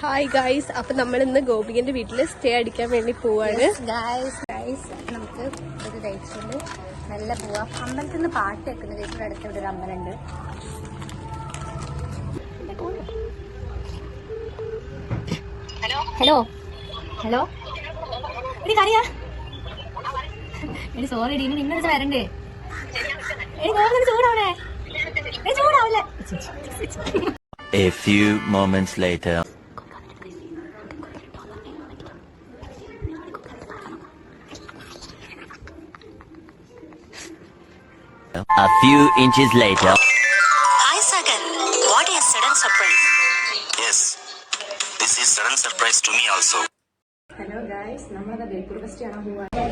Hi guys, അപ്പൊ നമ്മൾ ഇന്ന് ഗോപികന്റെ വീട്ടില് സ്റ്റേ അടിക്കാൻ വേണ്ടി പോവാണ്. നമുക്ക് ഒരു കഴിച്ചുകൊണ്ട് നല്ല പോവാം. അമ്പലത്തിൽ നിന്ന് പാട്ട് വെക്കുന്നത് ഇവിടെ അടുത്ത് ഇവിടെ ഒരു അമ്പലമുണ്ട്. ഹലോ ഹലോ എടി കറിയാ എടി സോറി എടി ഇനി ഇന്നത്തെ വരണ്ടേ എടി നോക്കുന്ന ചൂടാവണേ ചൂടാവില്ലേ. A few moments later. A few inches later. Hi Sagan, what a sudden surprise. Yes, this is sudden surprise to me also. Hello guys, നമ്മളത് ബേപ്പൂർ ഫെസ്റ്റ് കാണാൻ പോവാണ്.